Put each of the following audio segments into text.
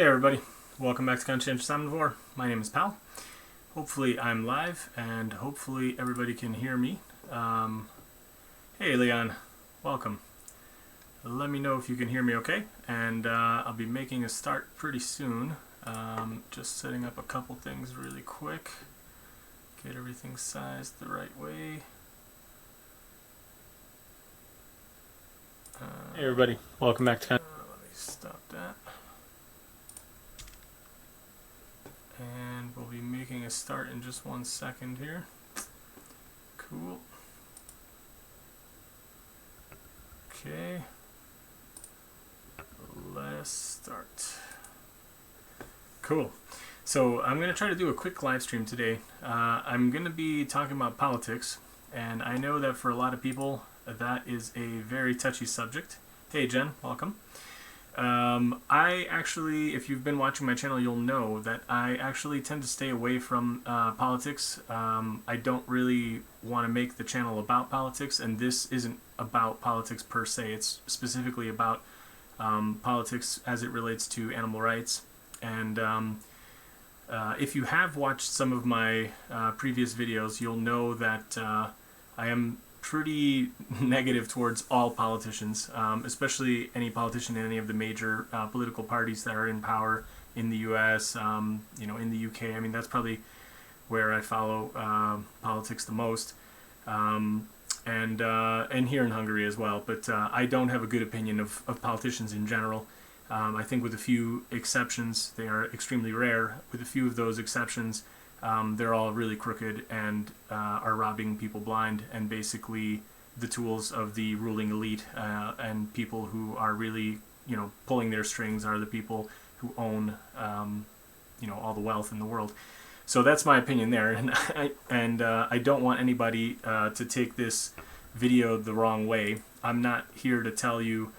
Hey everybody, welcome back to Conscientious Omnivore. My name is Pal. Hopefully I'm live and hopefully everybody can hear me. Hey Leon, welcome. Let me know if you can hear me okay, and I'll be making a start pretty soon. Just setting up a couple things really quick. Get everything sized the right way. Hey everybody, welcome back to let me stop that. And we'll be making a start in just 1 second here. Cool. Okay. Let's start. Cool. So I'm going to try to do a quick live stream today. I'm going to be talking about politics, and I know that for a lot of people that is a very touchy subject. Hey Jen, welcome. I actually, if you've been watching my channel, you'll know that I actually tend to stay away from politics. I don't really want to make the channel about politics, and this isn't about politics per se. It's specifically about politics as it relates to animal rights. And if you have watched some of my previous videos, you'll know that I am pretty negative towards all politicians, especially any politician in any of the major political parties that are in power in the U.S., in the UK. I mean, that's probably where I follow politics the most, and here in Hungary as well. But I don't have a good opinion of politicians in general. I think with a few exceptions, they are extremely rare. With a few of those exceptions, they're all really crooked and are robbing people blind, and basically the tools of the ruling elite and people who are really, pulling their strings are the people who own, all the wealth in the world. So that's my opinion there, and I don't want anybody to take this video the wrong way. I'm not here to tell you.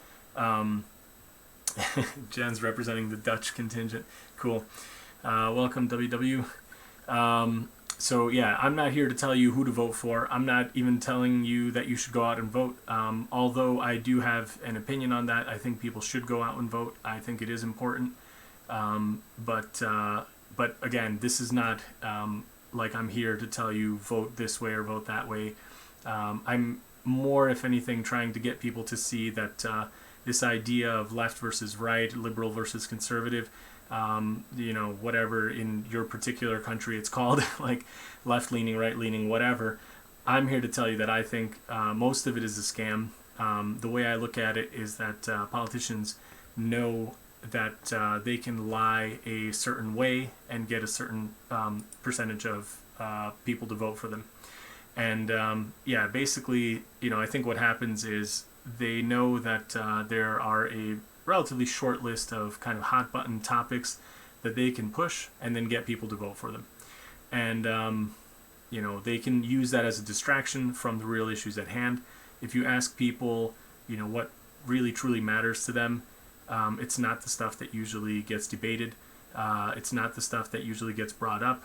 Jen's representing the Dutch contingent. Cool. Welcome, WW. So yeah, I'm not here to tell you who to vote for. I'm not even telling you that you should go out and vote. Although I do have an opinion on that. I think people should go out and vote. I think it is important. But again, this is not like I'm here to tell you vote this way or vote that way. I'm more, if anything, trying to get people to see that this idea of left versus right, liberal versus conservative, whatever in your particular country it's called, like left-leaning, right-leaning, whatever. I'm here to tell you that I think most of it is a scam. The way I look at it is that politicians know that they can lie a certain way and get a certain percentage of people to vote for them. And basically, I think what happens is they know that there are a relatively short list of kind of hot button topics that they can push and then get people to vote for them. And, they can use that as a distraction from the real issues at hand. If you ask people, what really truly matters to them, it's not the stuff that usually gets debated. It's not the stuff that usually gets brought up.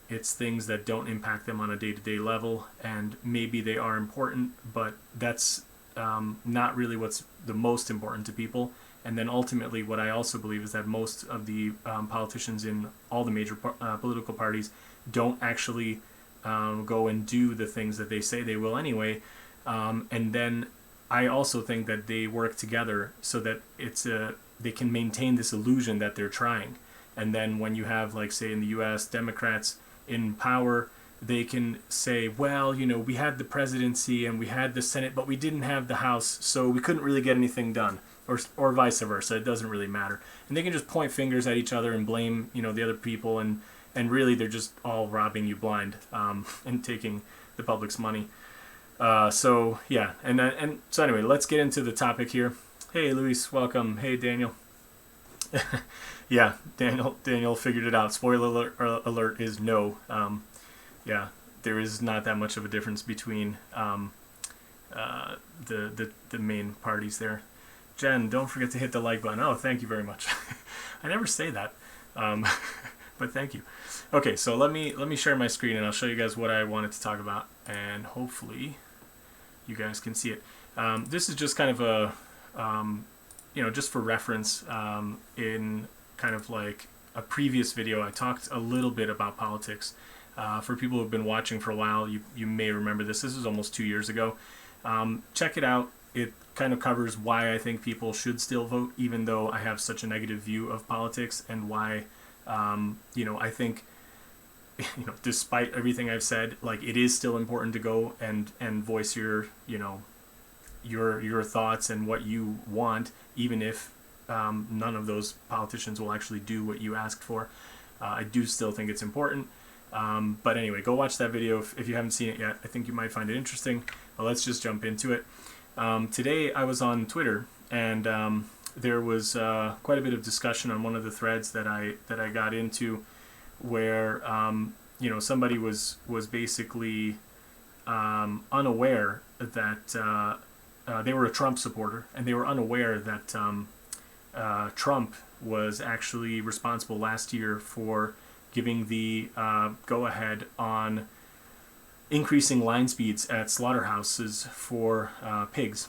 It's things that don't impact them on a day-to-day level, and maybe they are important, but that's not really what's the most important to people. And then ultimately, what I also believe is that most of the politicians in all the major political parties don't actually go and do the things that they say they will anyway. And then I also think that they work together so that they can maintain this illusion that they're trying. And then when you have, like, say in the U.S., Democrats in power, they can say, well, we had the presidency and we had the Senate, but we didn't have the House, so we couldn't really get anything done. Or vice versa. It doesn't really matter. And they can just point fingers at each other and blame, the other people, and really they're just all robbing you blind and taking the public's money. So yeah, and so anyway, let's get into the topic here. Hey Luis, welcome. Hey Daniel. Yeah, Daniel figured it out. Spoiler alert is no. Yeah, there is not that much of a difference between the main parties there. Jen, don't forget to hit the like button. Oh, thank you very much. I never say that, but thank you. Okay, so let me share my screen and I'll show you guys what I wanted to talk about, and hopefully you guys can see it. This is just kind of a, just for reference, in kind of like a previous video, I talked a little bit about politics. For people who've been watching for a while, you may remember this. This was almost 2 years ago. Check it out. It kind of covers why I think people should still vote, even though I have such a negative view of politics, and why, I think, despite everything I've said, like, it is still important to go and voice your thoughts and what you want, even if none of those politicians will actually do what you asked for. I do still think it's important. But anyway, go watch that video if you haven't seen it yet. I think you might find it interesting. But let's just jump into it. Today I was on Twitter, and there was quite a bit of discussion on one of the threads that I got into, where somebody was basically unaware that they were a Trump supporter, and they were unaware that Trump was actually responsible last year for giving the go-ahead on increasing line speeds at slaughterhouses for pigs.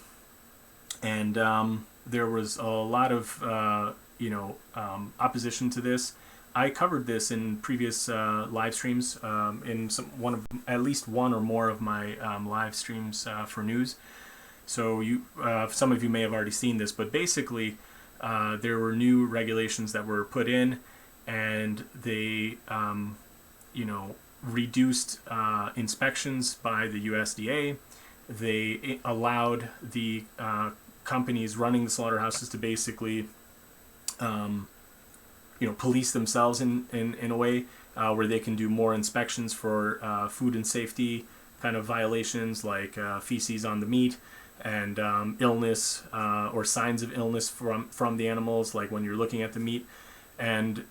And there was a lot of opposition to this. I covered this in previous live streams, in at least one or more of my live streams for news. So some of you may have already seen this, but basically there were new regulations that were put in, and they reduced inspections by the USDA. They allowed the companies running the slaughterhouses to basically police themselves in a way, where they can do more inspections for food and safety kind of violations, like feces on the meat, and illness or signs of illness from the animals, like when you're looking at the meat. And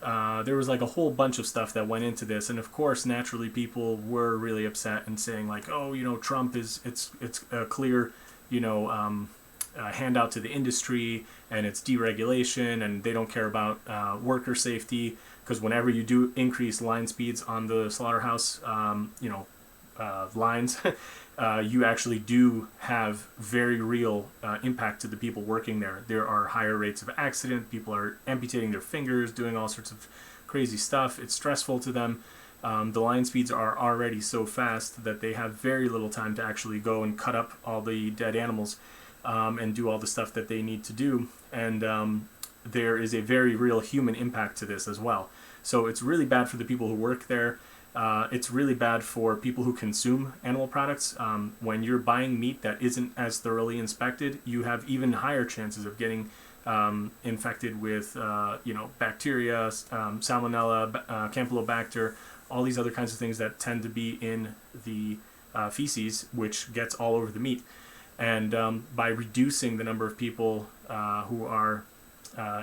there was like a whole bunch of stuff that went into this, and of course naturally people were really upset and saying like, oh, Trump it's a clear handout to the industry, and it's deregulation, and they don't care about worker safety, because whenever you do increase line speeds on the slaughterhouse lines, you actually do have very real impact to the people working there. There are higher rates of accident. People are amputating their fingers, doing all sorts of crazy stuff. It's stressful to them. The line speeds are already so fast that they have very little time to actually go and cut up all the dead animals and do all the stuff that they need to do. And there is a very real human impact to this as well. So it's really bad for the people who work there. It's really bad for people who consume animal products. When you're buying meat that isn't as thoroughly inspected, you have even higher chances of getting infected with bacteria, salmonella, campylobacter, all these other kinds of things that tend to be in the feces, which gets all over the meat. And by reducing the number of people who are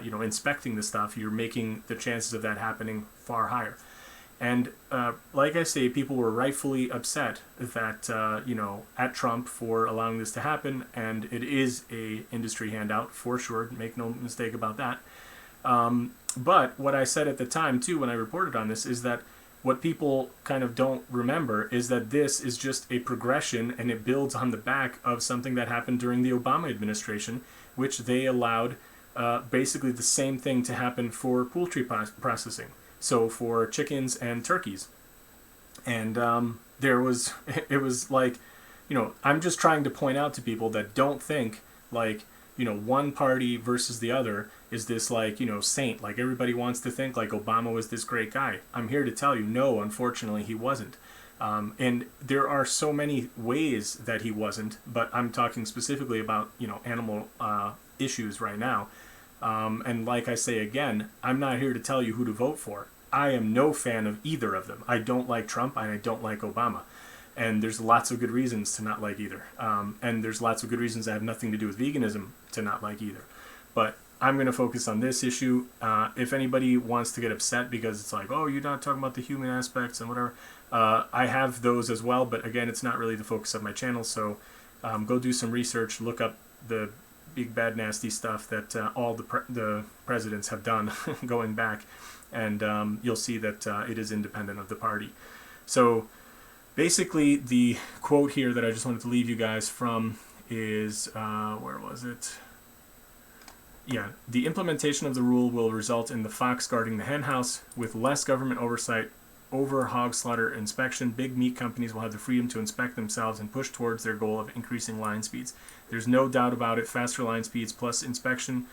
inspecting the stuff, you're making the chances of that happening far higher. And like I say, people were rightfully upset that at Trump for allowing this to happen, and it is a industry handout for sure. Make no mistake about that. But what I said at the time too, when I reported on this, is that what people kind of don't remember is that this is just a progression, and it builds on the back of something that happened during the Obama administration, which they allowed basically the same thing to happen for poultry processing. So for chickens and turkeys. And it was like, I'm just trying to point out to people that don't think like, one party versus the other is this like, saint. Like everybody wants to think like Obama was this great guy. I'm here to tell you, no, unfortunately he wasn't. And there are so many ways that he wasn't, but I'm talking specifically about, animal issues right now. And like I say again, I'm not here to tell you who to vote for. I am no fan of either of them. I don't like Trump and I don't like Obama. And there's lots of good reasons to not like either. And there's lots of good reasons that have nothing to do with veganism to not like either. But I'm going to focus on this issue. If anybody wants to get upset because it's like, oh, you're not talking about the human aspects and whatever, I have those as well. But again, it's not really the focus of my channel. So go do some research, look up the big, bad, nasty stuff that all the presidents have done going back. And you'll see that it is independent of the party. So basically, the quote here that I just wanted to leave you guys from is, where was it? the implementation of the rule will result in the fox guarding the hen house with less government oversight over hog slaughter inspection. Big meat companies will have the freedom to inspect themselves and push towards their goal of increasing line speeds. There's no doubt about it. Faster line speeds plus inspection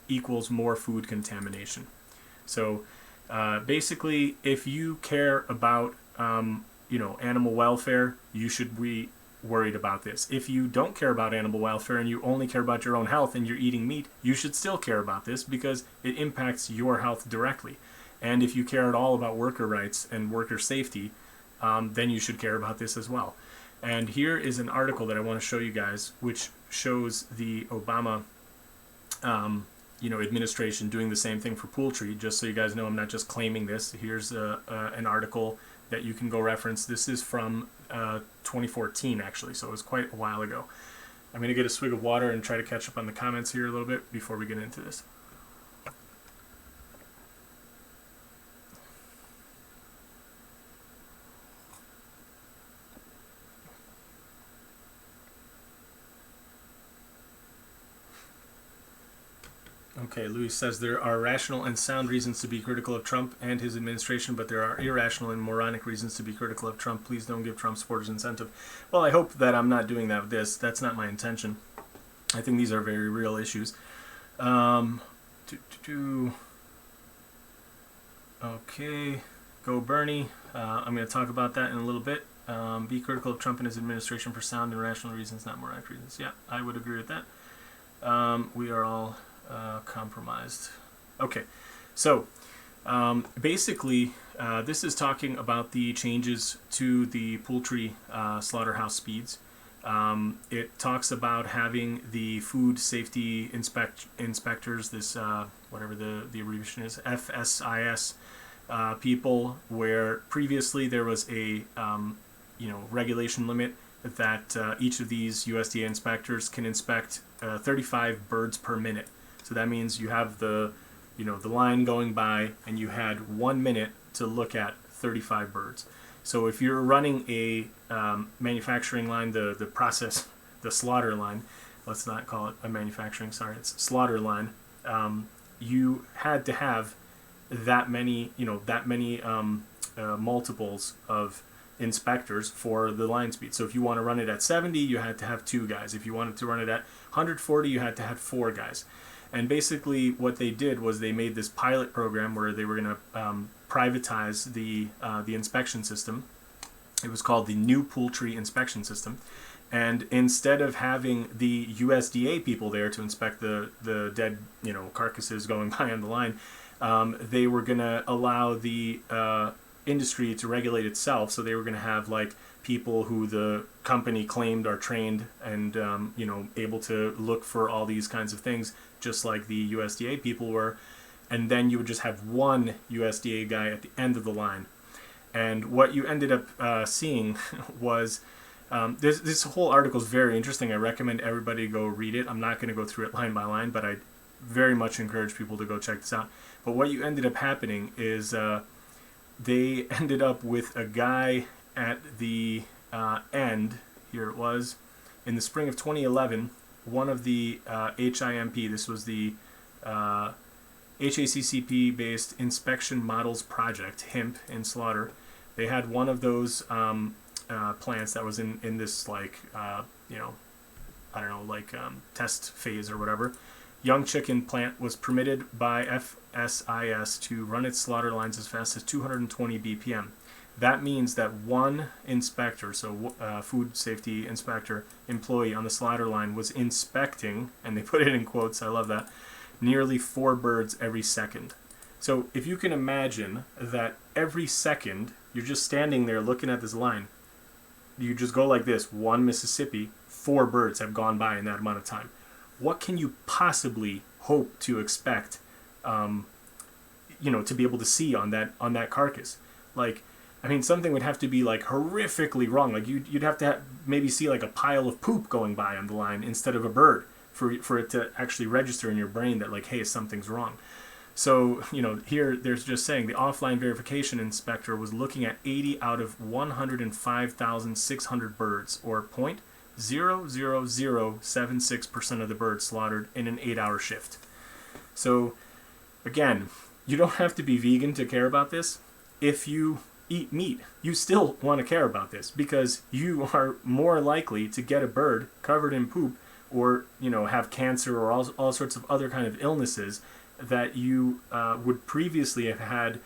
equals more food contamination. So basically, if you care about animal welfare, you should be worried about this. If you don't care about animal welfare and you only care about your own health and you're eating meat, you should still care about this because it impacts your health directly. And if you care at all about worker rights and worker safety, then you should care about this as well. And here is an article that I want to show you guys, which shows the Obama administration doing the same thing for poultry. Just so you guys know, I'm not just claiming this. Here's an article that you can go reference. This is from 2014, actually, so it was quite a while ago. I'm going to get a swig of water and try to catch up on the comments here a little bit before we get into this. Okay, Louis says there are rational and sound reasons to be critical of Trump and his administration, but there are irrational and moronic reasons to be critical of Trump. Please don't give Trump supporters incentive. Well, I hope that I'm not doing that with this. That's not my intention. I think these are very real issues. Okay, go Bernie. I'm going to talk about that in a little bit. Be critical of Trump and his administration for sound and rational reasons, not moronic reasons. Yeah, I would agree with that. We are all compromised. Okay, so basically this is talking about the changes to the poultry slaughterhouse speeds. It talks about having the food safety inspectors, this whatever the abbreviation is, FSIS people, where previously there was a regulation limit that each of these USDA inspectors can inspect 35 birds per minute. So that means you have the line going by, and you had 1 minute to look at 35 birds. So if you're running a manufacturing line, the process, the slaughter line, let's not call it a manufacturing, sorry, it's slaughter line, you had to have that many multiples of inspectors for the line speed. So if you want to run it at 70, you had to have 2 guys. If you wanted to run it at 140, you had to have 4 guys. And basically what they did was they made this pilot program where they were going to privatize the inspection system. It was called the New Poultry Inspection System. And instead of having the USDA people there to inspect the dead carcasses going by on the line, they were going to allow the industry to regulate itself. So they were going to have like people who the company claimed are trained and able to look for all these kinds of things, just like the USDA people were. And then you would just have one USDA guy at the end of the line. And what you ended up seeing was this whole article is very interesting. I recommend everybody go read it. I'm not going to go through it line by line, but I very much encourage people to go check this out. But what you ended up happening is they ended up with a guy at the end. Here it was in the spring of 2011. One of the HIMP, this was the HACCP-based Inspection Models Project, HIMP, in slaughter. They had one of those plants that was in this test phase or whatever. Young chicken plant was permitted by FSIS to run its slaughter lines as fast as 220 BPM. That means that one inspector, so food safety inspector employee on the slaughter line was inspecting, and they put it in quotes, I love that, nearly 4 birds every second. So if you can imagine that every second you're just standing there looking at this line, you just go like this, 1 Mississippi, 4 birds have gone by in that amount of time. What can you possibly hope to expect, to be able to see on that carcass? Like, I mean, something would have to be like horrifically wrong. Like you'd have to maybe see like a pile of poop going by on the line instead of a bird for it to actually register in your brain that like, hey, something's wrong. So, here there's just saying the offline verification inspector was looking at 80 out of 105,600 birds, or 0.00076% of the birds slaughtered in an 8-hour shift. So, again, you don't have to be vegan to care about this. If you eat meat, you still want to care about this because you are more likely to get a bird covered in poop or, have cancer or all sorts of other kind of illnesses that you would previously have had.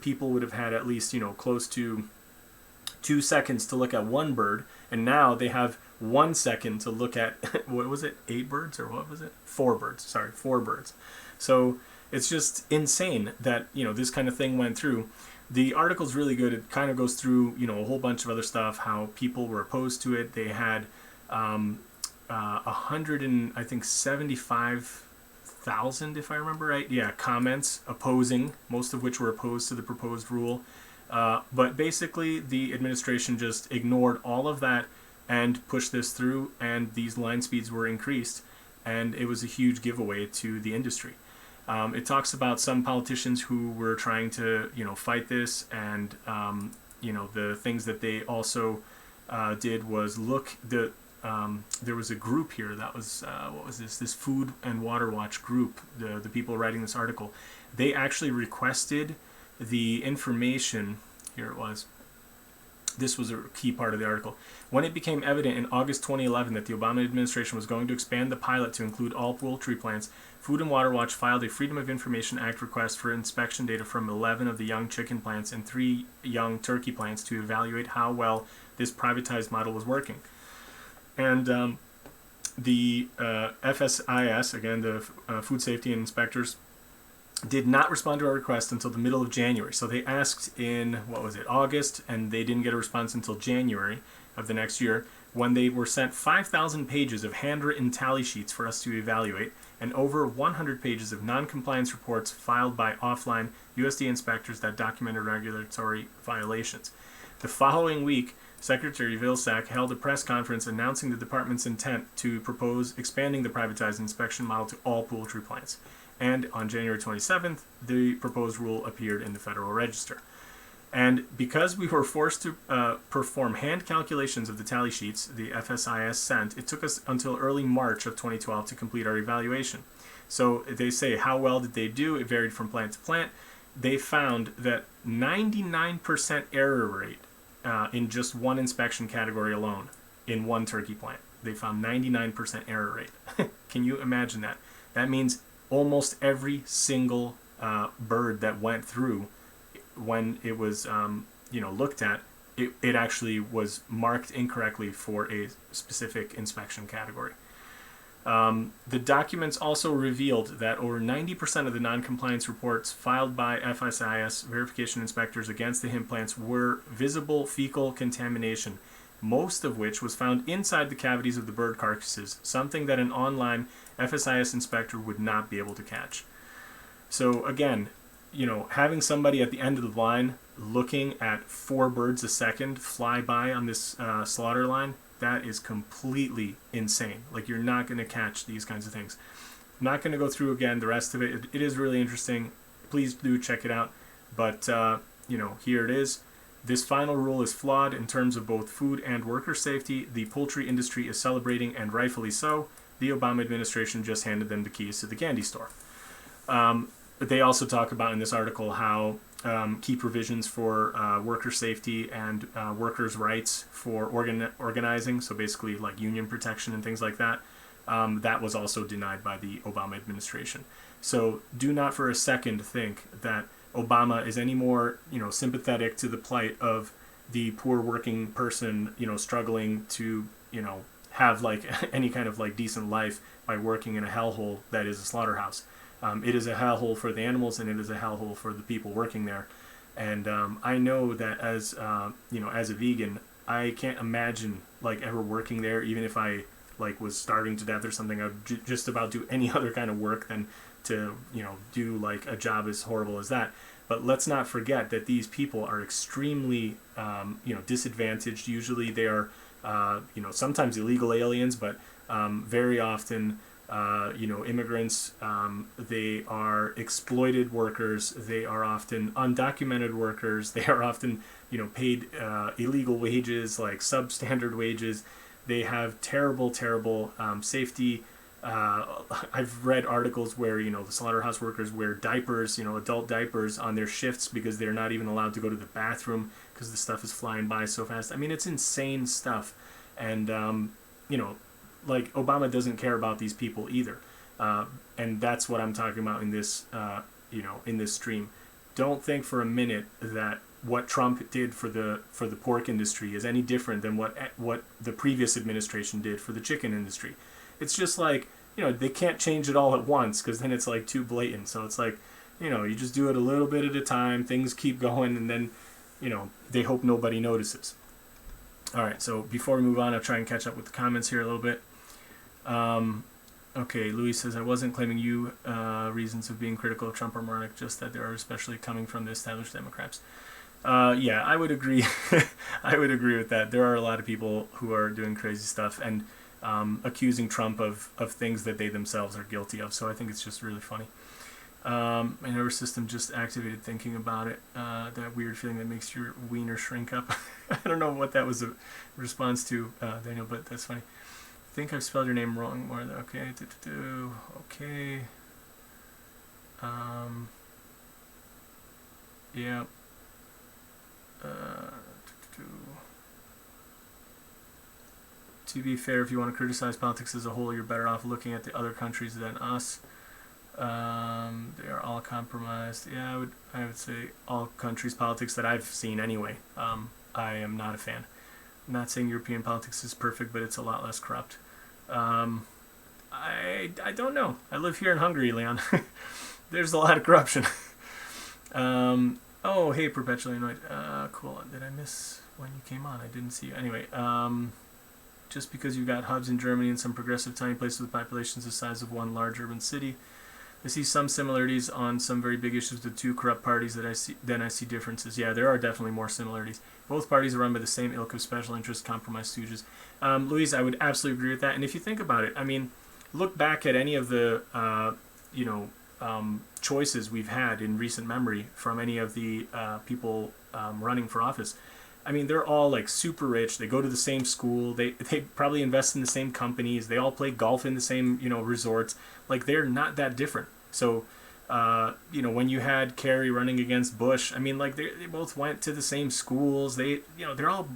People would have had at least, close to 2 seconds to look at one bird, and now they have 1 second to look at, what was it, 8 birds, or what was it? 4 birds, sorry, 4 birds. So it's just insane that, this kind of thing went through. The article's really good. It kind of goes through, a whole bunch of other stuff, how people were opposed to it. They had 175,000, if I remember right, comments opposing, most of which were opposed to the proposed rule. But basically, the administration just ignored all of that and pushed this through, and these line speeds were increased, and it was a huge giveaway to the industry. It talks about some politicians who were trying to, fight this, and, the things that they also did was there was a group here that was, what was this? This Food and Water Watch group, the people writing this article. They actually requested the information, here it was, this was a key part of the article. When it became evident in August 2011 that the Obama administration was going to expand the pilot to include all poultry plants, Food and Water Watch filed a Freedom of Information Act request for inspection data from 11 of the young chicken plants and 3 young turkey plants to evaluate how well this privatized model was working. And the FSIS, again, the Food Safety and Inspectors, did not respond to our request until the middle of January. So they asked in, August, and they didn't get a response until January of the next year, when they were sent 5,000 pages of handwritten tally sheets for us to evaluate, and over 100 pages of non-compliance reports filed by offline USDA inspectors that documented regulatory violations. The following week, Secretary Vilsack held a press conference announcing the department's intent to propose expanding the privatized inspection model to all poultry plants. And on January 27th, the proposed rule appeared in the Federal Register. And because we were forced to perform hand calculations of the tally sheets the FSIS sent, it took us until early March of 2012 to complete our evaluation. So they say, how well did they do? It varied from plant to plant. They found that 99% error rate in just one inspection category alone in one turkey plant. They found 99% error rate. Can you imagine that? That means almost every single bird that went through, when it was looked at, it actually was marked incorrectly for a specific inspection category. The documents also revealed that over 90% of the non-compliance reports filed by FSIS verification inspectors against the hemp plants were visible fecal contamination, most of which was found inside the cavities of the bird carcasses, something that an online FSIS inspector would not be able to catch. So again, having somebody at the end of the line looking at 4 birds a second fly by on this slaughter line, that is completely insane. Like, you're not going to catch these kinds of things. I'm not going to go through again the rest of it. It is really interesting. Please do check it out. But, here it is. This final rule is flawed in terms of both food and worker safety. The poultry industry is celebrating, and rightfully so. The Obama administration just handed them the keys to the candy store. They also talk about in this article how key provisions for worker safety and workers' rights for organizing, so basically like union protection and things like that, that was also denied by the Obama administration. So do not for a second think that Obama is any more, sympathetic to the plight of the poor working person, struggling to, have like any kind of like decent life by working in a hellhole that is a slaughterhouse. It is a hellhole for the animals, and it is a hellhole for the people working there. And I know that as as a vegan, I can't imagine like ever working there, even if I like was starving to death or something. I would just about do any other kind of work than to do like a job as horrible as that. But let's not forget that these people are extremely disadvantaged. Usually they are sometimes illegal aliens, but very often immigrants. They are exploited workers. They are often undocumented workers. They are often paid illegal wages, like substandard wages. They have terrible safety. I've read articles where, the slaughterhouse workers wear diapers, adult diapers on their shifts because they're not even allowed to go to the bathroom because the stuff is flying by so fast. I mean, it's insane stuff. And, like Obama doesn't care about these people either. And that's what I'm talking about in this, in this stream. Don't think for a minute that what Trump did for the pork industry is any different than what the previous administration did for the chicken industry. It's just like, they can't change it all at once because then it's like too blatant. So it's like, you just do it a little bit at a time. Things keep going, and then, they hope nobody notices. All right, so before we move on, I'll try and catch up with the comments here a little bit. Okay, Louis says, I wasn't claiming you reasons of being critical of Trump or moronic, just that there are especially coming from the established Democrats. Yeah, I would agree. I would agree with that. There are a lot of people who are doing crazy stuff and accusing Trump of things that they themselves are guilty of. So I think it's just really funny. My nervous system just activated thinking about it. That weird feeling that makes your wiener shrink up. I don't know what that was a response to, Daniel, but that's funny. I think I've spelled your name wrong more than okay. Okay. Yeah. To be fair, if you want to criticize politics as a whole, you're better off looking at the other countries than us. They are all compromised. Yeah, I would say all countries' politics that I've seen anyway. I am not a fan. I'm not saying European politics is perfect, but it's a lot less corrupt. I don't know. I live here in Hungary, Leon. There's a lot of corruption. Oh, hey, Perpetually Annoyed. Cool. Did I miss when you came on? I didn't see you. Anyway, just because you got hubs in Germany and some progressive tiny places with populations the size of one large urban city, I see some similarities on some very big issues with two corrupt parties then I see differences. Yeah, there are definitely more similarities. Both parties are run by the same ilk of special interest, compromised stooges. Louise, I would absolutely agree with that. And if you think about it, I mean, look back at any of the, choices we've had in recent memory from any of the people running for office. I mean, they're all like super rich. They go to the same school. They probably invest in the same companies. They all play golf in the same, resorts. Like, they're not that different. So, when you had Kerry running against Bush, I mean, like, they both went to the same schools. They're all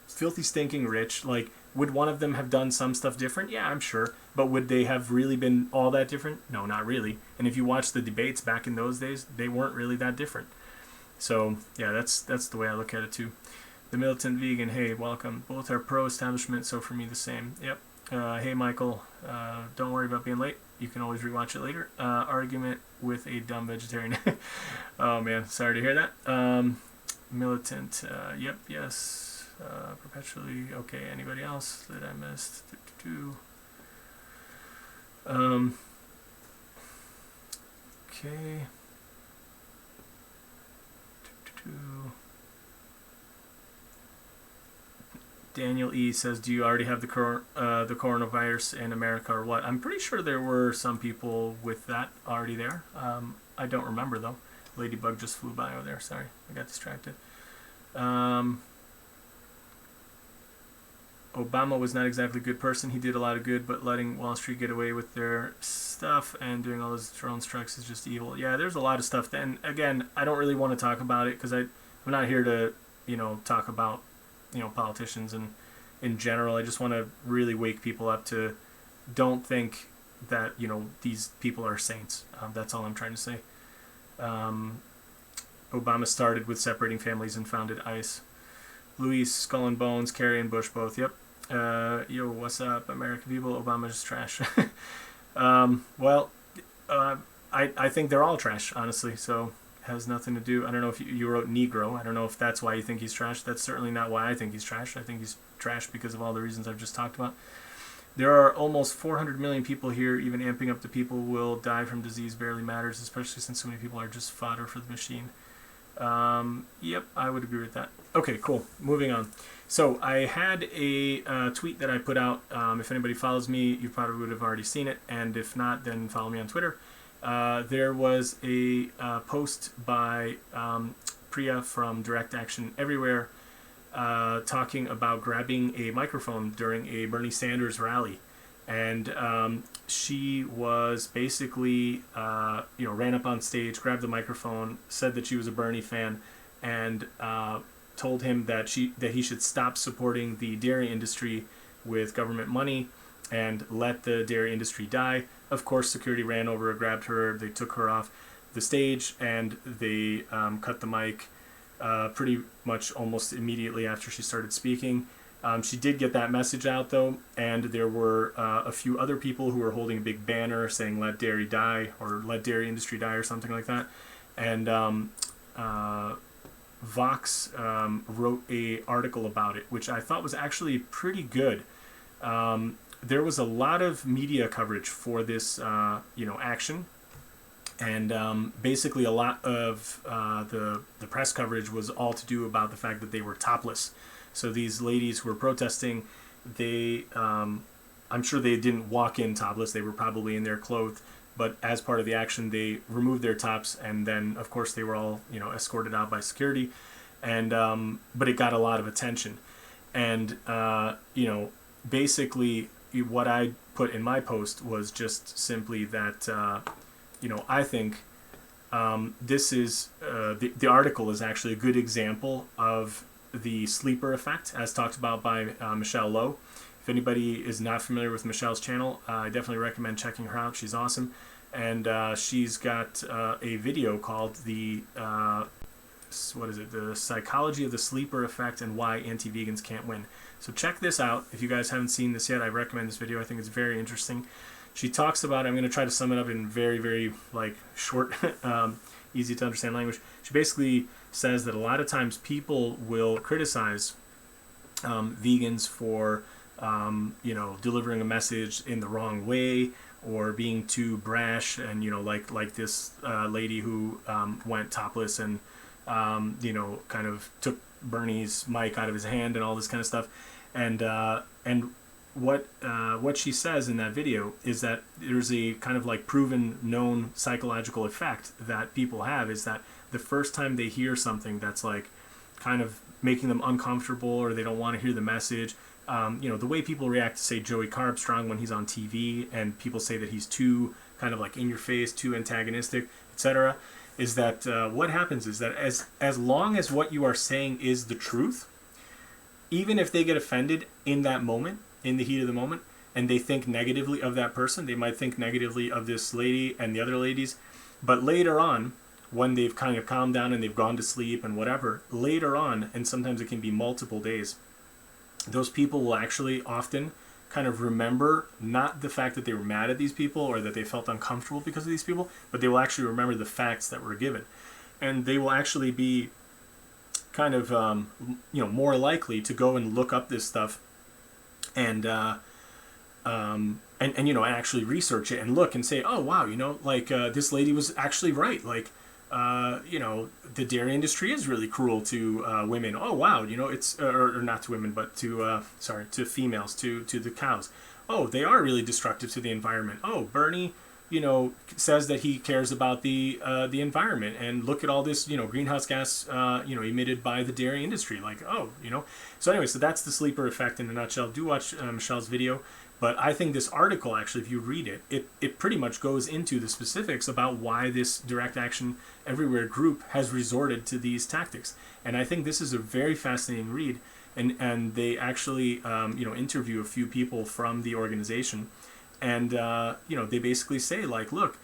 filthy, stinking rich. Like, would one of them have done some stuff different? Yeah, I'm sure. But would they have really been all that different? No, not really. And if you watch the debates back in those days, they weren't really that different. So, yeah, that's the way I look at it, too. The Militant Vegan, hey, welcome. Both are pro-establishment, so for me the same. Yep. Hey, Michael, don't worry about being late. You can always rewatch it later. Argument with a dumb vegetarian. Oh, man, sorry to hear that. Militant, yep, yes. Perpetually, okay. Anybody else that I missed? Okay. Daniel E says, do you already have the coronavirus in America or what? I'm pretty sure there were some people with that already there. I don't remember, though. Ladybug just flew by over there. Sorry, I got distracted. Obama was not exactly a good person. He did a lot of good, but letting Wall Street get away with their stuff and doing all those drone strikes is just evil. Yeah, there's a lot of stuff. And again, I don't really want to talk about it because I'm not here to, talk about, politicians and in general. I just want to really wake people up to don't think that, these people are saints. That's all I'm trying to say. Obama started with separating families and founded ICE. Luis, Skull and Bones, Kerry and Bush both. Yep. Yo, what's up, American people? Obama's trash. I think they're all trash, honestly. So has nothing to do. I don't know if you wrote Negro. I don't know if that's why you think he's trash. That's certainly not why I think he's trash. I think he's trash because of all the reasons I've just talked about. There are almost 400 million people here. Even amping up the people who will die from disease barely matters, especially since so many people are just fodder for the machine. Yep, I would agree with that. Okay, cool. Moving on. So I had a tweet that I put out. If anybody follows me, you probably would have already seen it. And if not, then follow me on Twitter. There was a post by Priya from Direct Action Everywhere talking about grabbing a microphone during a Bernie Sanders rally. And she was basically, ran up on stage, grabbed the microphone, said that she was a Bernie fan, and told him that he should stop supporting the dairy industry with government money and let the dairy industry die. Of course, security ran over, grabbed her, they took her off the stage, and they cut the mic pretty much almost immediately after she started speaking. She did get that message out, though, and there were a few other people who were holding a big banner saying "Let Dairy Die" or "Let Dairy Industry Die" or something like that. And Vox wrote a article about it, which I thought was actually pretty good. There was a lot of media coverage for this, action, and basically a lot of the press coverage was all to do about the fact that they were topless. So these ladies who were protesting, they, I'm sure they didn't walk in topless. They were probably in their clothes. But as part of the action, they removed their tops, and then, of course, they were all, escorted out by security. And but it got a lot of attention. And, basically what I put in my post was just simply that, I think this is, the article is actually a good example of the sleeper effect, as talked about by Michelle Lowe. If anybody is not familiar with Michelle's channel, I definitely recommend checking her out. She's awesome. And she's got a video called the Psychology of the Sleeper Effect and Why Anti-Vegans Can't Win. So check this out. If you guys haven't seen this yet, I recommend this video. I think it's very interesting. She talks about, I'm going to try to sum it up in very, very short, easy to understand language. She basically says that a lot of times people will criticize vegans for, delivering a message in the wrong way, or being too brash, and like this lady who went topless and kind of took Bernie's mic out of his hand and all this kind of stuff, and what she says in that video is that there's a kind of proven known psychological effect that people have, is that the first time they hear something that's kind of making them uncomfortable, or they don't want to hear the message. The way people react to, say, Joey Carbstrong when he's on TV, and people say that he's too kind of in your face, too antagonistic, etc., is that what happens is that as long as what you are saying is the truth, even if they get offended in that moment, in the heat of the moment, and they think negatively of that person, they might think negatively of this lady and the other ladies, but later on, when they've kind of calmed down and they've gone to sleep and whatever, later on, and sometimes it can be multiple days, those people will actually often kind of remember not the fact that they were mad at these people or that they felt uncomfortable because of these people, but they will actually remember the facts that were given. And they will actually be kind of, more likely to go and look up this stuff and actually research it and look and say, oh, wow, this lady was actually right. The dairy industry is really cruel to women. Oh, wow, it's, or not to women, but to females, to the cows. Oh, they are really destructive to the environment. Oh, Bernie, says that he cares about the environment, and look at all this, greenhouse gas, emitted by the dairy industry. So anyway, so that's the sleeper effect in a nutshell. Do watch Michelle's video. But I think this article, actually, if you read it, it pretty much goes into the specifics about why this Direct Action Everywhere group has resorted to these tactics. And I think this is a very fascinating read. And they actually, interview a few people from the organization. And, they basically say, look,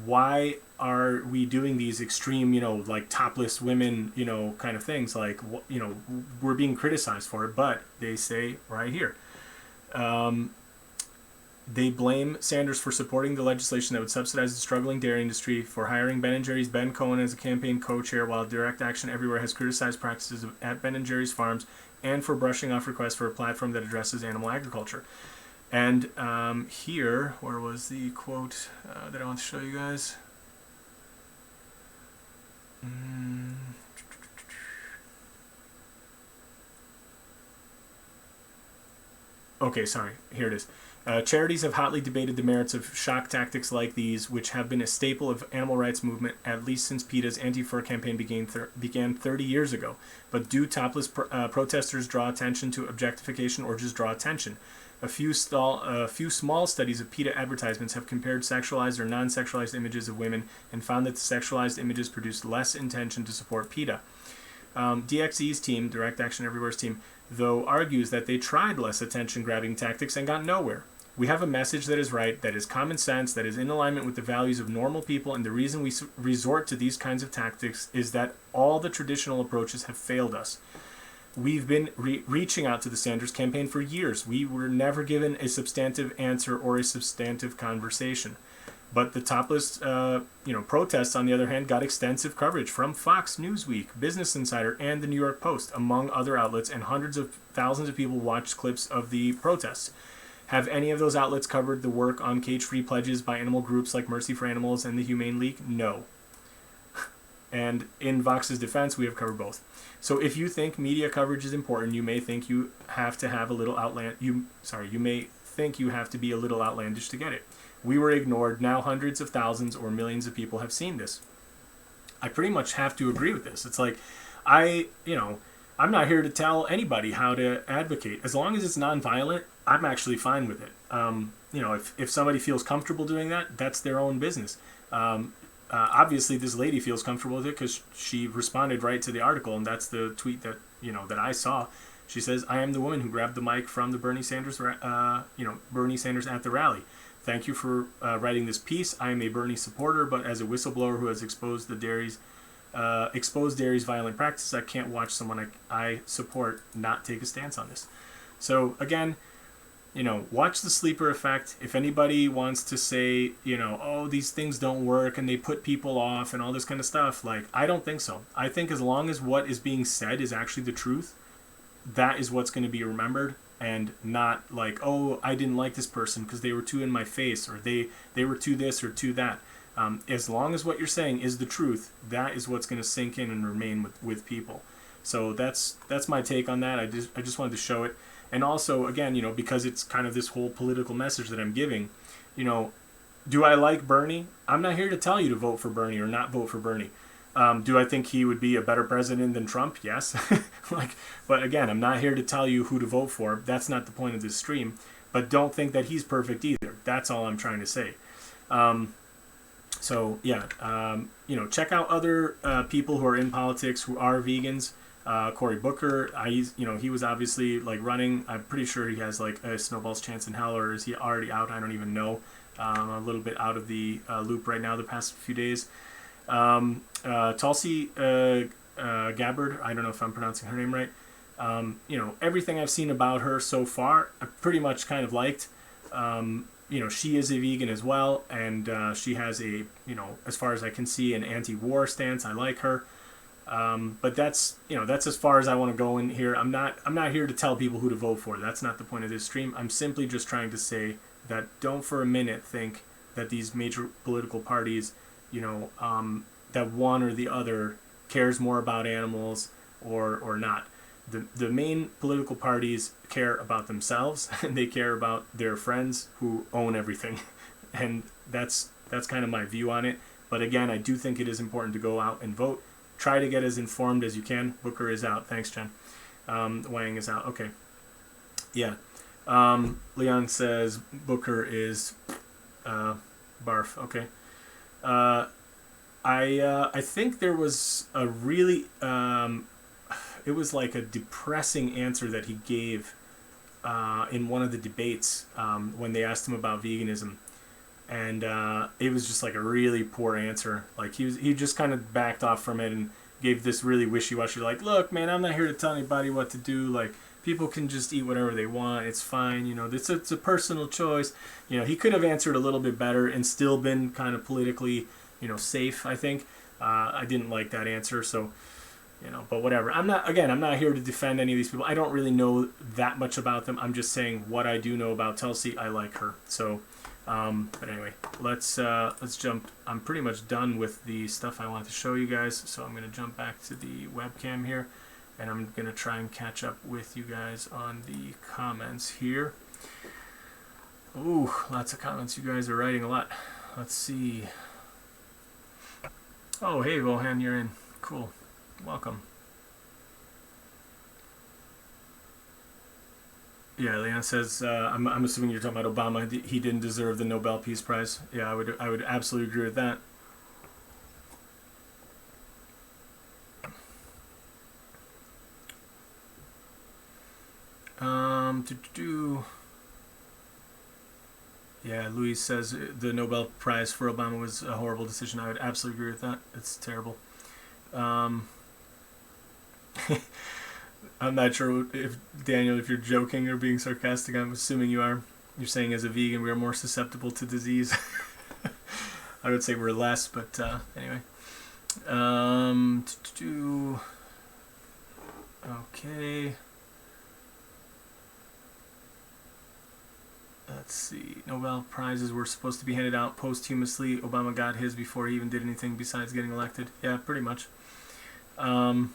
why are we doing these extreme, topless women, kind of things? We're being criticized for it. But they say right here, they blame Sanders for supporting the legislation that would subsidize the struggling dairy industry, for hiring Ben & Jerry's Ben Cohen as a campaign co-chair, while Direct Action Everywhere has criticized practices at Ben & Jerry's farms, and for brushing off requests for a platform that addresses animal agriculture. And here, where was the quote that I want to show you guys? Okay, sorry. Here it is. Charities have hotly debated the merits of shock tactics like these, which have been a staple of animal rights movement at least since PETA's anti-fur campaign began 30 years ago. But do topless protesters draw attention to objectification or just draw attention? A few small studies of PETA advertisements have compared sexualized or non-sexualized images of women and found that the sexualized images produced less intention to support PETA. DXE's team, Direct Action Everywhere's team, though argues that they tried less attention-grabbing tactics and got nowhere. We have a message that is right, that is common sense, that is in alignment with the values of normal people, and the reason we resort to these kinds of tactics is that all the traditional approaches have failed us. We've been reaching out to the Sanders campaign for years. We were never given a substantive answer or a substantive conversation. But the topless protests, on the other hand, got extensive coverage from Fox, Newsweek, Business Insider, and the New York Post, among other outlets, and hundreds of thousands of people watched clips of the protests. Have any of those outlets covered the work on cage-free pledges by animal groups like Mercy for Animals and the Humane League? No. And in Vox's defense, we have covered both. So if you think media coverage is important, you may think you have to have a little you may think you have to be a little outlandish to get it. We were ignored. Now hundreds of thousands or millions of people have seen this. I pretty much have to agree with this. It's like, I'm not here to tell anybody how to advocate. As long as it's nonviolent, I'm actually fine with it. If somebody feels comfortable doing that, that's their own business. Obviously, this lady feels comfortable with it because she responded right to the article, and that's the tweet that I saw. She says, "I am the woman who grabbed the mic from the Bernie Sanders at the rally. Thank you for writing this piece. I am a Bernie supporter, but as a whistleblower who has exposed dairy's violent practices, I can't watch someone I support not take a stance on this." So again, watch the sleeper effect. If anybody wants to say, these things don't work and they put people off and all this kind of stuff, I don't think so. I think as long as what is being said is actually the truth, that is what's going to be remembered, and not I didn't like this person because they were too in my face, or they were too this or too that. As long as what you're saying is the truth, that is what's going to sink in and remain with people. So that's my take on that. I just wanted to show it. And also, again, because it's kind of this whole political message that I'm giving, do I like Bernie? I'm not here to tell you to vote for Bernie or not vote for Bernie. Do I think he would be a better president than Trump? Yes. But again, I'm not here to tell you who to vote for. That's not the point of this stream. But don't think that he's perfect either. That's all I'm trying to say. Check out other people who are in politics who are vegans. Cory Booker, he was obviously running. I'm pretty sure he has a snowball's chance in hell, or is he already out? I don't even know. I'm a little bit out of the loop right now the past few days. Tulsi Gabbard, I don't know if I'm pronouncing her name right. Everything I've seen about her so far, I pretty much kind of liked. She is a vegan as well, and she has as far as I can see, an anti-war stance. I like her. But that's as far as I want to go in here. I'm not here to tell people who to vote for. That's not the point of this stream. I'm simply just trying to say that don't for a minute think that these major political parties, that one or the other cares more about animals or not. The main political parties care about themselves, and they care about their friends who own everything. And that's kind of my view on it. But again, I do think it is important to go out and vote. Try to get as informed as you can. Booker is out. Thanks, Jen. Wang is out. Okay. Yeah. Leon says Booker is barf. Okay. I think there was a really it was like a depressing answer that he gave in one of the debates when they asked him about veganism. And it was just a really poor answer. He just kind of backed off from it and gave this really wishy-washy, look, man, I'm not here to tell anybody what to do. People can just eat whatever they want. It's fine. It's a personal choice. He could have answered a little bit better and still been kind of politically, safe, I think. I didn't like that answer. So, but whatever. I'm not here to defend any of these people. I don't really know that much about them. I'm just saying what I do know about Tulsi. I like her. So, but anyway, let's jump. I'm pretty much done with the stuff I wanted to show you guys, so I'm going to jump back to the webcam here, and I'm going to try and catch up with you guys on the comments here. Ooh, lots of comments. You guys are writing a lot. Let's see. Oh, hey, Vohan, you're in. Cool. Welcome. Yeah, Leon says, I'm assuming you're talking about Obama. He didn't deserve the Nobel Peace Prize. Yeah, I would absolutely agree with that. Yeah, Luis says the Nobel Prize for Obama was a horrible decision. I would absolutely agree with that. It's terrible. I'm not sure if, Daniel, if you're joking or being sarcastic. I'm assuming you are. You're saying as a vegan we are more susceptible to disease. I would say we're less, but anyway. Okay. Let's see. Nobel Prizes were supposed to be handed out posthumously. Obama got his before he even did anything besides getting elected. Yeah, pretty much. And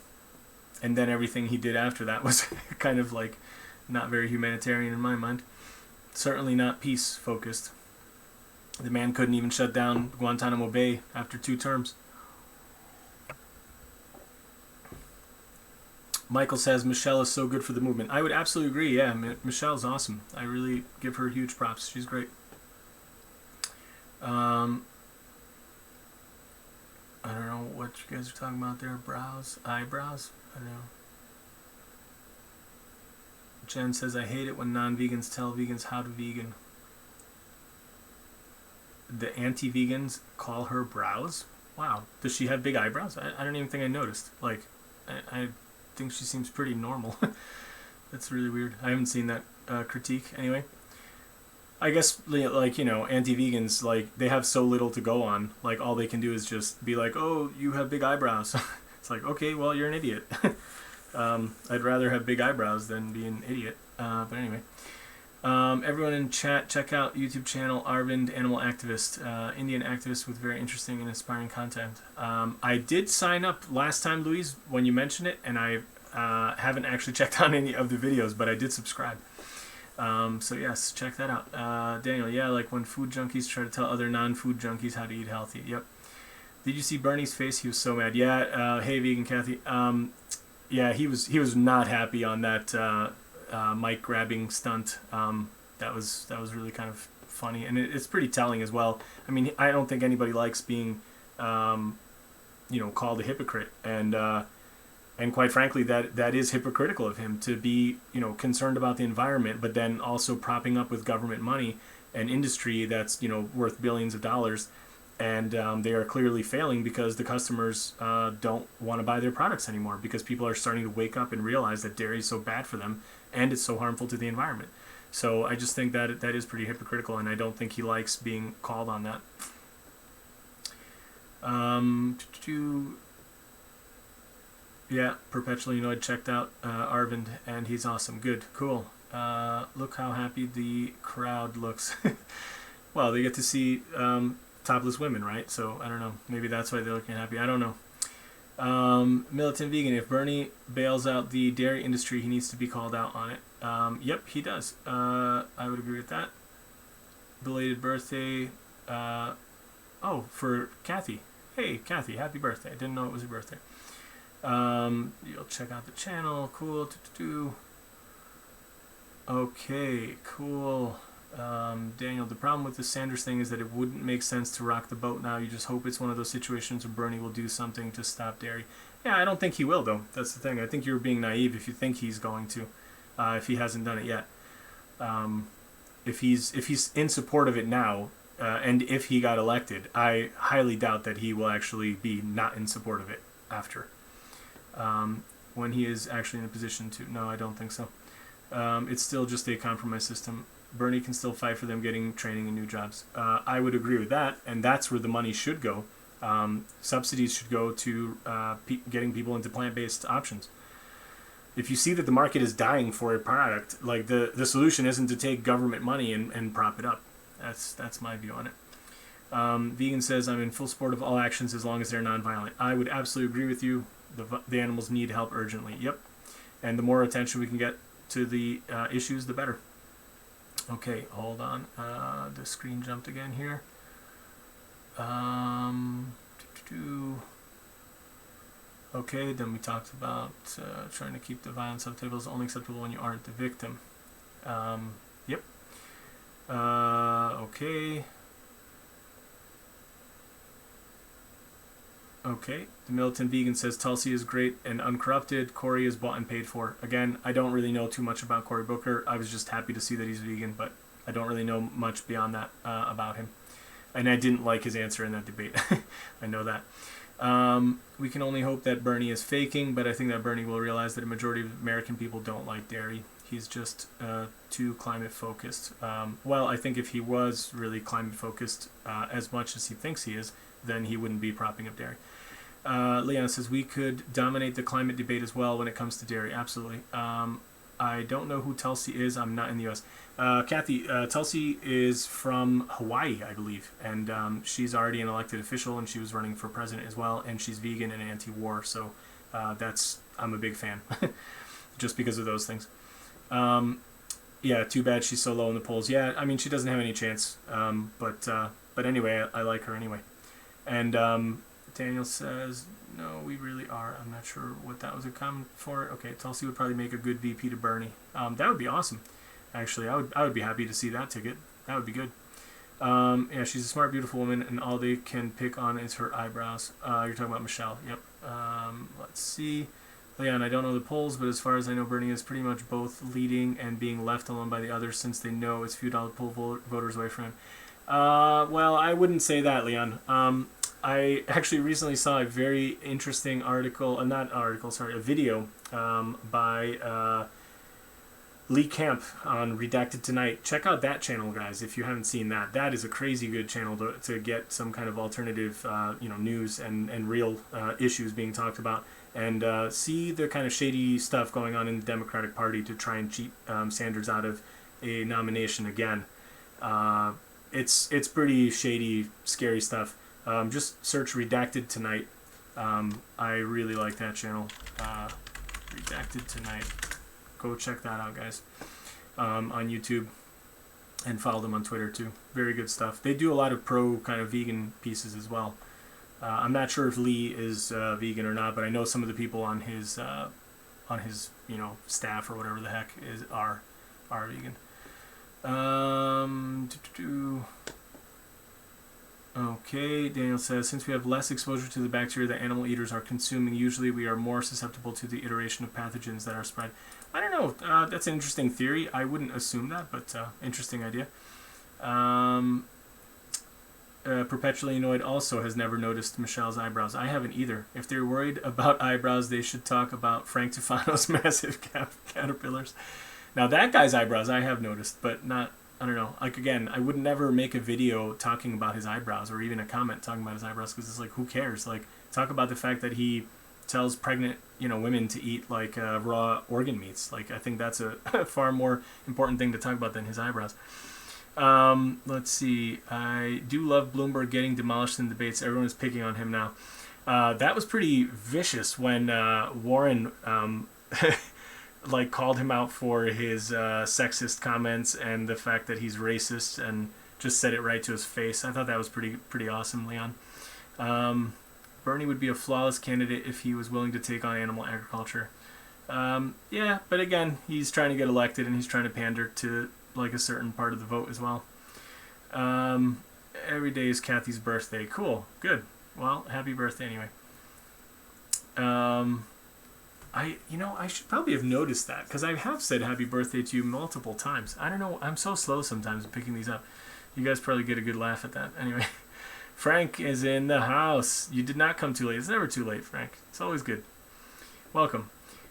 then everything he did after that was kind of like not very humanitarian in my mind. Certainly not peace focused. The man couldn't even shut down Guantanamo Bay after 2 terms. Michael says Michelle is so good for the movement. I would absolutely agree. Yeah, Michelle's awesome. I really give her huge props. She's great. I don't know what you guys are talking about there. Eyebrows. I don't know. Jen says I hate it when non-vegans tell vegans how to vegan. The anti-vegans call her brows. Wow. Does she have big eyebrows? I don't even think I noticed. Like, I think she seems pretty normal. That's really weird. I haven't seen that critique anyway. I guess, like, you know, anti-vegans, like, they have so little to go on. Like, all they can do is just be like, oh, you have big eyebrows. It's like, okay, well, you're an idiot. I'd rather have big eyebrows than be an idiot. But anyway. Everyone in chat, check out YouTube channel Arvind, Animal Activist, Indian activist with very interesting and inspiring content. I did sign up last time, Louise, when you mentioned it, and I haven't actually checked out any of the videos, but I did subscribe. So yes, check that out. Daniel, yeah, like when food junkies try to tell other non-food junkies how to eat healthy. Yep. Did you see Bernie's face? He was so mad. Yeah. Hey, vegan Kathy. Yeah, he was not happy on that mic grabbing stunt. That was really kind of funny, and it's pretty telling as well. I mean, I don't think anybody likes being, called a hypocrite, and quite frankly, that is hypocritical of him to be, concerned about the environment, but then also propping up with government money an industry that's worth billions of dollars, and they are clearly failing because the customers don't want to buy their products anymore because people are starting to wake up and realize that dairy is so bad for them and it's so harmful to the environment. So I just think that is pretty hypocritical, and I don't think he likes being called on that. Yeah, Perpetually I checked out Arvind, and he's awesome. Good, cool. Look how happy the crowd looks. Well, they get to see topless women, right? So I don't know. Maybe that's why they're looking happy. I don't know. Militant vegan. If Bernie bails out the dairy industry, he needs to be called out on it. Yep, he does. I would agree with that. Belated birthday. Oh, for Kathy. Hey, Kathy, happy birthday. I didn't know it was your birthday. You'll check out the channel. Cool. Okay, cool. Daniel, the problem with the Sanders thing is that it wouldn't make sense to rock the boat now. You just hope it's one of those situations where Bernie will do something to stop dairy. Yeah, I don't think he will, though. That's the thing. I think you're being naive if you think he's going to, if he hasn't done it yet. If he's in support of it now, and if he got elected, I highly doubt that he will actually be not in support of it after. When he is actually in a position to. No, I don't think so. It's still just a compromise system. Bernie can still fight for them getting training and new jobs. I would agree with that, and that's where the money should go. Subsidies should go to getting people into plant-based options. If you see that the market is dying for a product, like the solution isn't to take government money and prop it up. That's my view on it. Vegan says, I'm in full support of all actions as long as they're nonviolent. I would absolutely agree with you. The animals need help urgently. Yep. And the more attention we can get to the issues, the better. Okay, hold on. The screen jumped again here. Okay, then we talked about trying to keep the violence off tables only acceptable when you aren't the victim. Yep. Okay. Okay. The Militant Vegan says Tulsi is great and uncorrupted. Cory is bought and paid for. Again, I don't really know too much about Cory Booker. I was just happy to see that he's vegan, but I don't really know much beyond that about him. And I didn't like his answer in that debate. I know that. We can only hope that Bernie is faking, but I think that Bernie will realize that a majority of American people don't like dairy. He's just too climate focused. Well, I think if he was really climate focused as much as he thinks he is, then he wouldn't be propping up dairy. Leon says we could dominate the climate debate as well when it comes to dairy. Absolutely. I don't know who Tulsi is. I'm not in the U.S. Kathy, Tulsi is from Hawaii, I believe, and she's already an elected official, and she was running for president as well, and she's vegan and anti-war, so I'm a big fan, just because of those things. Yeah, too bad she's so low in the polls. Yeah, I mean, she doesn't have any chance, but anyway, I like her anyway. And Daniel says, no, we really are. I'm not sure what that was a comment for. Okay, Tulsi would probably make a good VP to Bernie. That would be awesome. Actually, I would be happy to see that ticket. That would be good. Yeah, she's a smart, beautiful woman, and all they can pick on is her eyebrows. You're talking about Michelle. Yep. Let's see. Leon, I don't know the polls, but as far as I know, Bernie is pretty much both leading and being left alone by the others since they know it's futile to pull voters away from him. Well, I wouldn't say that, Leon. I actually recently saw a very interesting a video by Lee Camp on Redacted Tonight. Check out that channel, guys, if you haven't seen that. That is a crazy good channel to get some kind of alternative news and real issues being talked about, and see the kind of shady stuff going on in the Democratic Party to try and cheat Sanders out of a nomination again. It's pretty shady, scary stuff. Just search Redacted Tonight. I really like that channel. Redacted Tonight. Go check that out, guys. On YouTube. And follow them on Twitter, too. Very good stuff. They do a lot of pro kind of vegan pieces as well. I'm not sure if Lee is vegan or not, but I know some of the people on his staff or whatever the heck are vegan. Okay, Daniel says, since we have less exposure to the bacteria that animal eaters are consuming, usually we are more susceptible to the iteration of pathogens that are spread. I don't know. That's an interesting theory. I wouldn't assume that, but interesting idea. Perpetually Annoyed also has never noticed Michelle's eyebrows. I haven't either. If they're worried about eyebrows, they should talk about Frank Tufano's massive caterpillars. Now, that guy's eyebrows I have noticed, but not... I don't know. Like, again, I would never make a video talking about his eyebrows or even a comment talking about his eyebrows because it's like, who cares? Like, talk about the fact that he tells pregnant, women to eat, like, raw organ meats. Like, I think that's a far more important thing to talk about than his eyebrows. Let's see. I do love Bloomberg getting demolished in debates. Everyone is picking on him now. That was pretty vicious when Warren... called him out for his sexist comments and the fact that he's racist and just said it right to his face. I thought that was pretty awesome, Leon. Bernie would be a flawless candidate if he was willing to take on animal agriculture. Yeah, but again, he's trying to get elected and he's trying to pander to a certain part of the vote as well. Every day is Kathy's birthday. Cool, good. Well, happy birthday anyway. I should probably have noticed that because I have said happy birthday to you multiple times. I don't know. I'm so slow sometimes picking these up. You guys probably get a good laugh at that. Anyway, Frank is in the house. You did not come too late. It's never too late, Frank. It's always good. Welcome.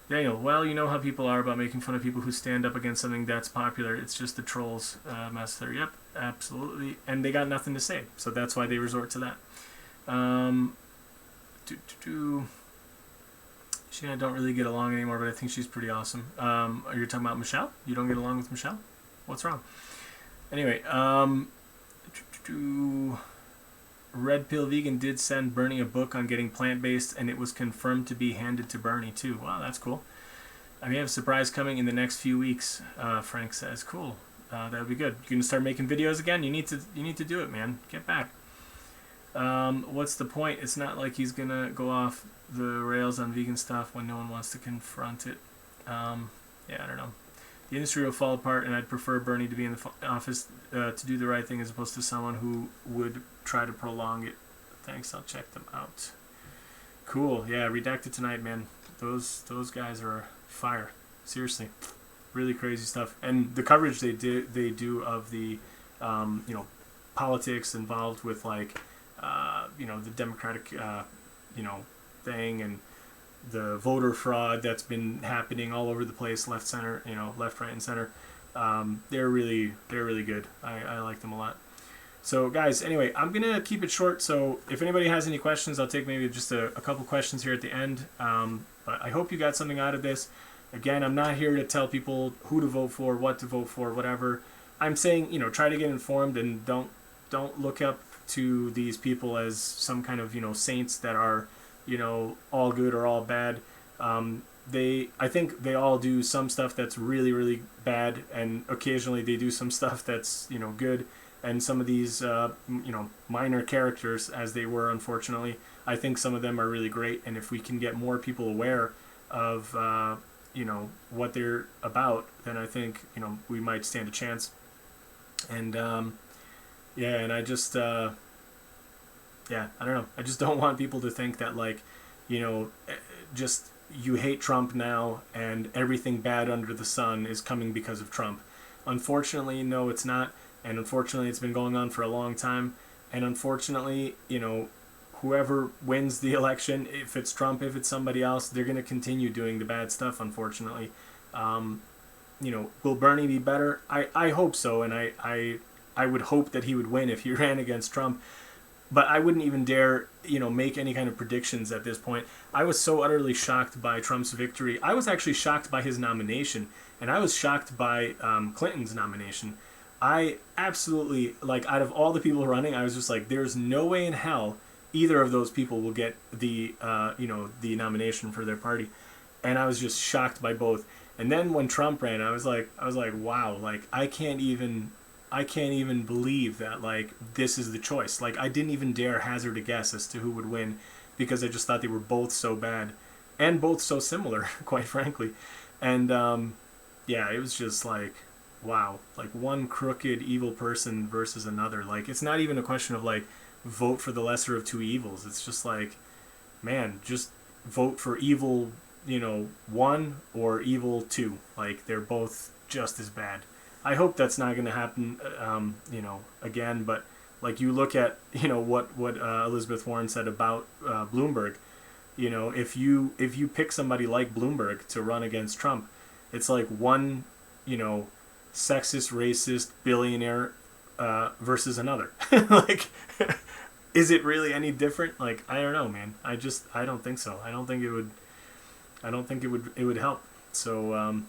Daniel, well, you know how people are about making fun of people who stand up against something that's popular. It's just the trolls mess there. Yep, absolutely. And they got nothing to say, so that's why they resort to that. She and I don't really get along anymore, but I think she's pretty awesome. Are you talking about Michelle? You don't get along with Michelle? What's wrong? Anyway, Red Pill Vegan did send Bernie a book on getting plant-based, and it was confirmed to be handed to Bernie, too. Wow, that's cool. I may have a surprise coming in the next few weeks, Frank says. Cool. that would be good. You're gonna start making videos again. You need to do it, man. Get back. What's the point? It's not like he's gonna go off the rails on vegan stuff when no one wants to confront it. Yeah, I don't know. The industry will fall apart, and I'd prefer Bernie to be in the office to do the right thing as opposed to someone who would try to prolong it. Thanks, I'll check them out. Cool, yeah, Redacted tonight, man. Those guys are fire. Seriously, really crazy stuff. And the coverage they do of the, politics involved with like, the Democratic, thing and the voter fraud that's been happening all over the place, left, center, left, right, and center. They're really good. I like them a lot. So guys, anyway, I'm gonna keep it short. So if anybody has any questions, I'll take maybe just a couple questions here at the end. But I hope you got something out of this. Again, I'm not here to tell people who to vote for, what to vote for, whatever. I'm saying, try to get informed and don't look up to these people as some kind of saints that are all good or all bad. I think they all do some stuff that's really, really bad, and occasionally they do some stuff that's good. And some of these minor characters, as they were, unfortunately, I think some of them are really great. And if we can get more people aware of what they're about, then I think we might stand a chance. And and I just I don't know. I just don't want people to think that just you hate Trump now and everything bad under the sun is coming because of Trump. Unfortunately, no, it's not. And unfortunately, it's been going on for a long time. And unfortunately, whoever wins the election, if it's Trump, if it's somebody else, they're going to continue doing the bad stuff, unfortunately. Will Bernie be better? I hope so. And I would hope that he would win if he ran against Trump. But I wouldn't even dare, make any kind of predictions at this point. I was so utterly shocked by Trump's victory. I was actually shocked by his nomination. And I was shocked by Clinton's nomination. I absolutely, out of all the people running, I was just like, there's no way in hell either of those people will get the, the nomination for their party. And I was just shocked by both. And then when Trump ran, I was like, wow, I can't even believe that, this is the choice. I didn't even dare hazard a guess as to who would win because I just thought they were both so bad and both so similar, quite frankly. And, it was just wow, one crooked evil person versus another. It's not even a question of vote for the lesser of two evils. It's just man, just vote for evil, 1 or evil 2. They're both just as bad. I hope that's not going to happen, again. But you look at, what Elizabeth Warren said about Bloomberg. If you pick somebody like Bloomberg to run against Trump, it's one, sexist, racist billionaire versus another. Is it really any different? I don't know, man. I don't think so. I don't think it would help. So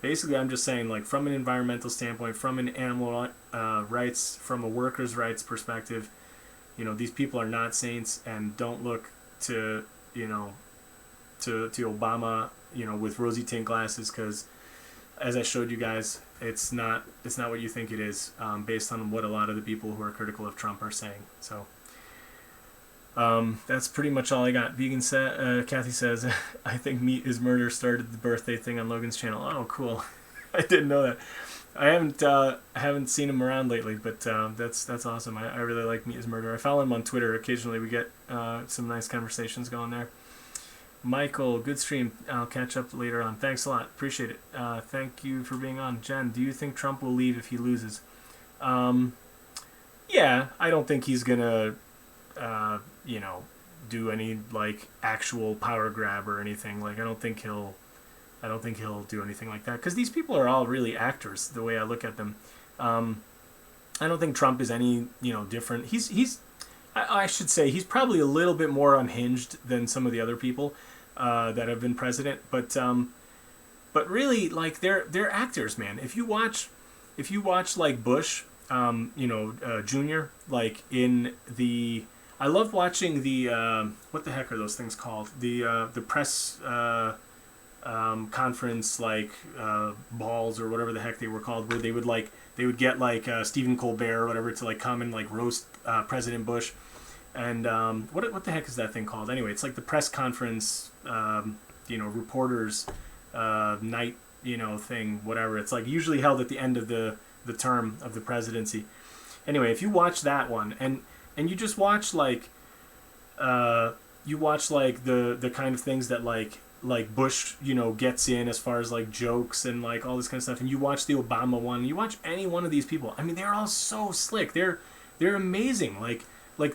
basically I'm just saying, from an environmental standpoint, from an animal rights, from a workers' rights perspective, these people are not saints, and don't look to to Obama, with rosy tint glasses, because as I showed you guys, it's not what you think it is, based on what a lot of the people who are critical of Trump are saying. So that's pretty much all I got. Kathy says, I think Meat is Murder started the birthday thing on Logan's channel. Oh, cool. I didn't know that. I haven't seen him around lately, but that's awesome. I really like Meat is Murder. I follow him on Twitter. Occasionally we get some nice conversations going there. Michael, good stream. I'll catch up later on. Thanks a lot. Appreciate it. Thank you for being on. Jen, do you think Trump will leave if he loses? Yeah, I don't think he's gonna do any actual power grab or anything. I don't think he'll do anything like that, because these people are all really actors, the way I look at them. I don't think Trump is any different. I should say he's probably a little bit more unhinged than some of the other people that have been president, but really they're actors, man. If you watch Bush, Junior, in the, I love watching the what the heck are those things called? The press conference like balls or whatever the heck they were called, where they would get like Stephen Colbert or whatever to like come and like roast President Bush. And what the heck is that thing called? Anyway, it's like the press conference, reporters night, thing, whatever. It's like usually held at the end of the term of the presidency. Anyway, if you watch that one and you just watch like the kind of things that like Bush, gets in as far as like jokes and like all this kind of stuff, and you watch the Obama one, you watch any one of these people, I mean, they're all so slick. They're amazing. Like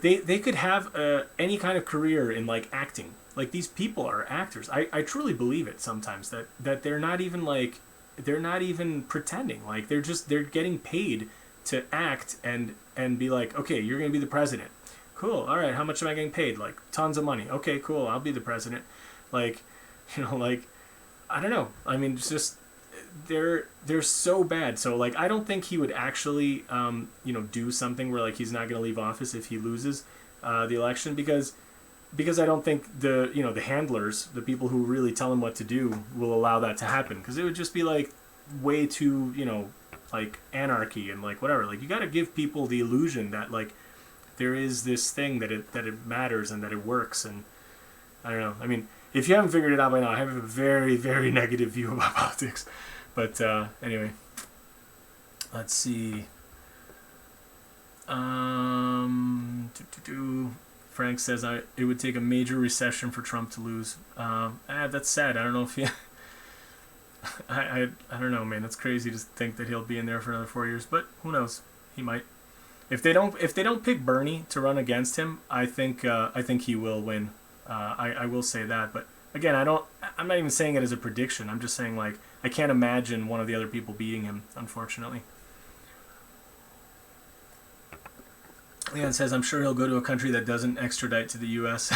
they could have any kind of career in like acting. Like these people are actors. I truly believe it sometimes that they're not even pretending. Like they're getting paid to act and be like, okay, you're gonna be the president. Cool. All right. How much am I getting paid? Like tons of money. Okay, cool. I'll be the president. Like, like I don't know. I mean, it's just they're so bad. So like I don't think he would actually do something where like he's not gonna leave office if he loses the election, because I don't think the handlers, the people who really tell him what to do, will allow that to happen, because it would just be like way too like anarchy and like whatever. Like you got to give people the illusion that like there is this thing that it matters and that it works. And I don't know. I mean, if you haven't figured it out by now, I have a very, very negative view about politics. But anyway, let's see. Frank says it would take a major recession for Trump to lose. That's sad. I don't know if he. I don't know, man. It's crazy to think that he'll be in there for another 4 years, but who knows? He might. If they don't pick Bernie to run against him, I think he will win. I will say that, but again, I'm not even saying it as a prediction. I'm just saying like I can't imagine one of the other people beating him, unfortunately. Leon says, I'm sure he'll go to a country that doesn't extradite to the U.S.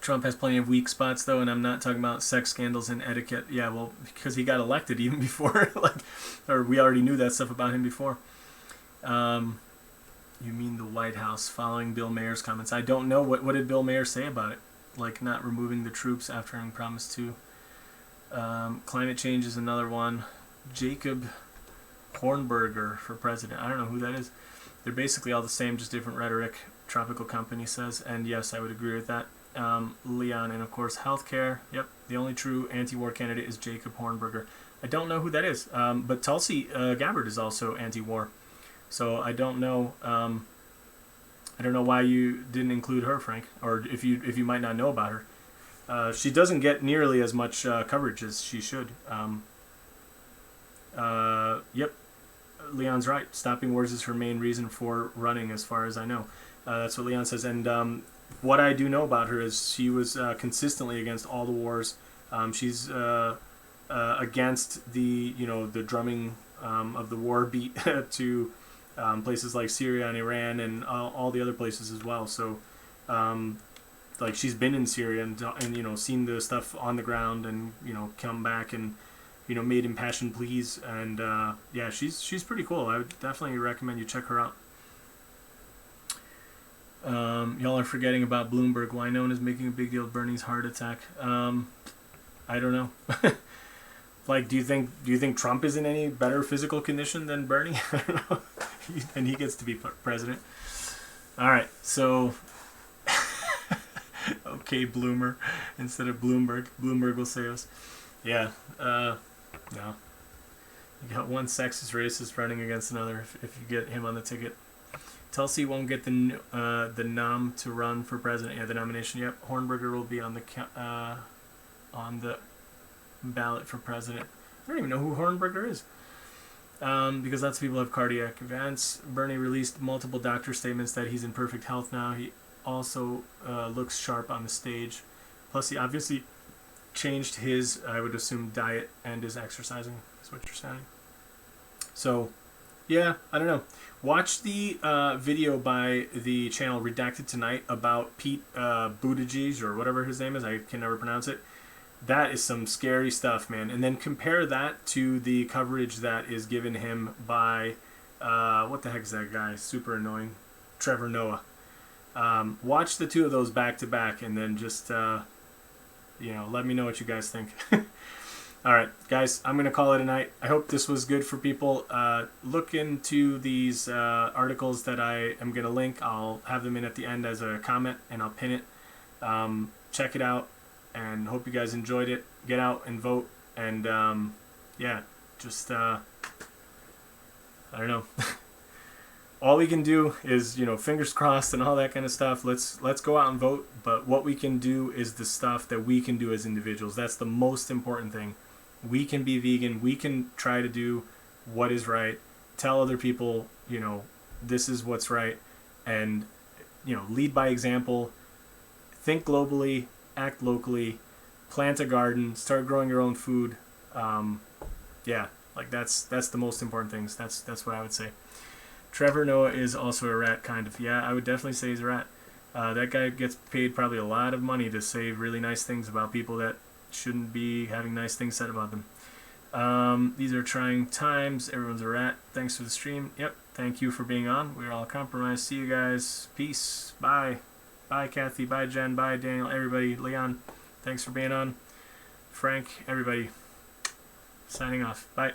Trump has plenty of weak spots, though, and I'm not talking about sex scandals and etiquette. Yeah, well, because he got elected even before, or we already knew that stuff about him before. You mean the White House following Bill Mayer's comments? I don't know. What did Bill Mayer say about it? Like not removing the troops after having promised to. Climate change is another one. Jacob Hornberger for president. I don't know who that is. They're basically all the same, just different rhetoric. Tropical Company says, and yes, I would agree with that. Leon, and of course, healthcare. Yep, the only true anti-war candidate is Jacob Hornberger. I don't know who that is, but Tulsi Gabbard is also anti-war. So I don't know. I don't know why you didn't include her, Frank, or if you might not know about her. She doesn't get nearly as much coverage as she should. Yep, Leon's right. Stopping wars is her main reason for running, as far as I know. That's what Leon says. And what I do know about her is she was consistently against all the wars. She's against the drumming of the war beat to places like Syria and Iran and all the other places as well. So, like she's been in Syria and seen the stuff on the ground and come back and made impassioned pleas, and yeah, she's pretty cool. I would definitely recommend you check her out. Y'all are forgetting about Bloomberg. Why no one is making a big deal of Bernie's heart attack? I don't know. Like, do you think Trump is in any better physical condition than Bernie? I don't know. And he gets to be president. All right, so okay, Bloomer instead of Bloomberg. Bloomberg will save us. Yeah. No. You got one sexist racist running against another if you get him on the ticket. Tulsi won't get the nom to run for president. Yeah, the nomination. Yep. Hornberger will be on the ballot for president. I don't even know who Hornberger is. Because lots of people have cardiac events. Bernie released multiple doctor statements that he's in perfect health now. He also looks sharp on the stage. Plus, he obviously changed his, I would assume, diet and his exercising, is what you're saying. So, yeah, I don't know. Watch the video by the channel Redacted Tonight about Pete Buttigieg, or whatever his name is. I can never pronounce it. That is some scary stuff, man. And then compare that to the coverage that is given him by, what the heck is that guy? Super annoying. Trevor Noah. Watch the two of those back to back, and then just let me know what you guys think. All right, guys, I'm going to call it a night. I hope this was good for people. Look into these articles that I am going to link. I'll have them in at the end as a comment, and I'll pin it. Check it out, and hope you guys enjoyed it. Get out and vote, and just, I don't know. All we can do is, fingers crossed and all that kind of stuff. Let's go out and vote, but what we can do is the stuff that we can do as individuals. That's the most important thing. We can be vegan. We can try to do what is right. Tell other people, this is what's right. And, lead by example. Think globally. Act locally. Plant a garden. Start growing your own food. That's the most important things. That's what I would say. Trevor Noah is also a rat, kind of. Yeah, I would definitely say he's a rat. That guy gets paid probably a lot of money to say really nice things about people that shouldn't be having nice things said about them. These are trying times. Everyone's a rat. Thanks for the stream. Yep. Thank you for being on. We're all compromised. See you guys. Peace. Bye. Bye, Kathy. Bye, Jen. Bye, Daniel. Everybody. Leon. Thanks for being on. Frank. Everybody. Signing off. Bye.